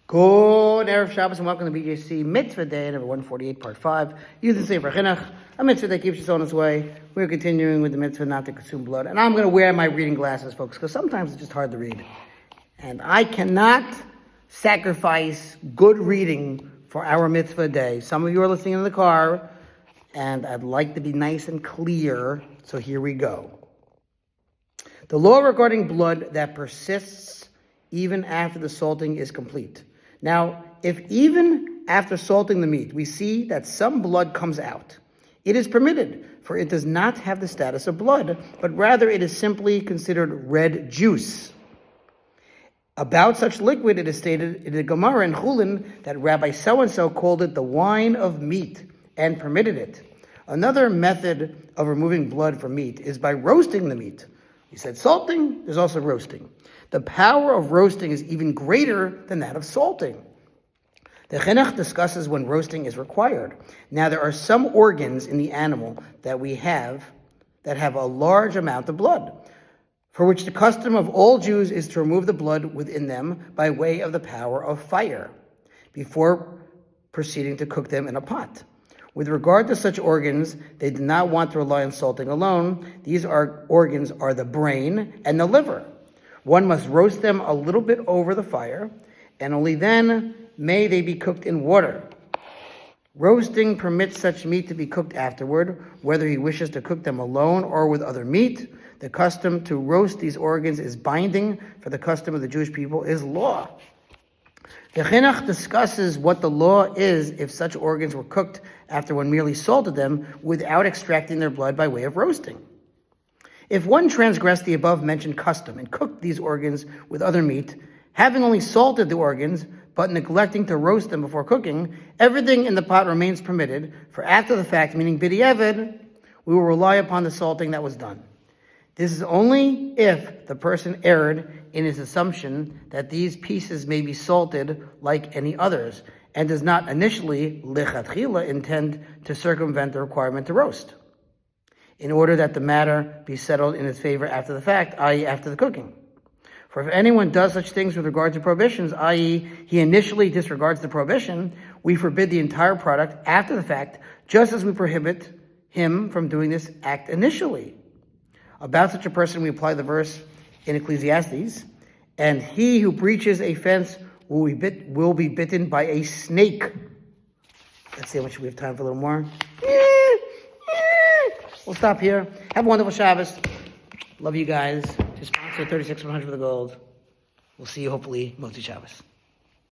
Good Erev Shabbos and welcome to BJC Mitzvah Day, number 148, part 5. Using Sefer Hachinuch, a mitzvah that keeps us on its way. We're continuing with the mitzvah not to consume blood. And I'm going to wear my reading glasses, folks, because sometimes it's just hard to read. And I cannot sacrifice good reading for our mitzvah day. Some of you are listening in the car, and I'd like to be nice and clear, so here we go. The law regarding blood that persists even after the salting is complete. Now, if even after salting the meat, we see that some blood comes out, it is permitted, for it does not have the status of blood, but rather it is simply considered red juice. About such liquid, it is stated in the Gemara in Chulin that Rabbi so-and-so called it the wine of meat and permitted it. Another method of removing blood from meat is by roasting the meat. He said salting, there's also roasting. The power of roasting is even greater than that of salting. The Chinuch discusses when roasting is required. Now, there are some organs in the animal that have a large amount of blood, for which the custom of all Jews is to remove the blood within them by way of the power of fire, before proceeding to cook them in a pot. With regard to such organs, they do not want to rely on salting alone. These organs are the brain and the liver. One must roast them a little bit over the fire, and only then may they be cooked in water. Roasting permits such meat to be cooked afterward, whether he wishes to cook them alone or with other meat. The custom to roast these organs is binding, for the custom of the Jewish people is law. The Chinuch discusses what the law is if such organs were cooked after one merely salted them without extracting their blood by way of roasting. If one transgressed the above-mentioned custom and cooked these organs with other meat, having only salted the organs, but neglecting to roast them before cooking, everything in the pot remains permitted, for after the fact, meaning b'diavad, we will rely upon the salting that was done. This is only if the person erred in his assumption that these pieces may be salted like any others, and does not initially, lichatchila, intend to circumvent the requirement to roast, in order that the matter be settled in his favor after the fact, i.e. after the cooking. For if anyone does such things with regard to prohibitions, i.e. he initially disregards the prohibition, we forbid the entire product after the fact, just as we prohibit him from doing this act initially. About such a person, we apply the verse in Ecclesiastes, and he who breaches a fence will be bitten by a snake. Let's see how much we have time for a little more. We'll stop here. Have a wonderful Shabbos. Love you guys. To sponsor 36,100 for the gold. We'll see you hopefully Motzi Shabbos.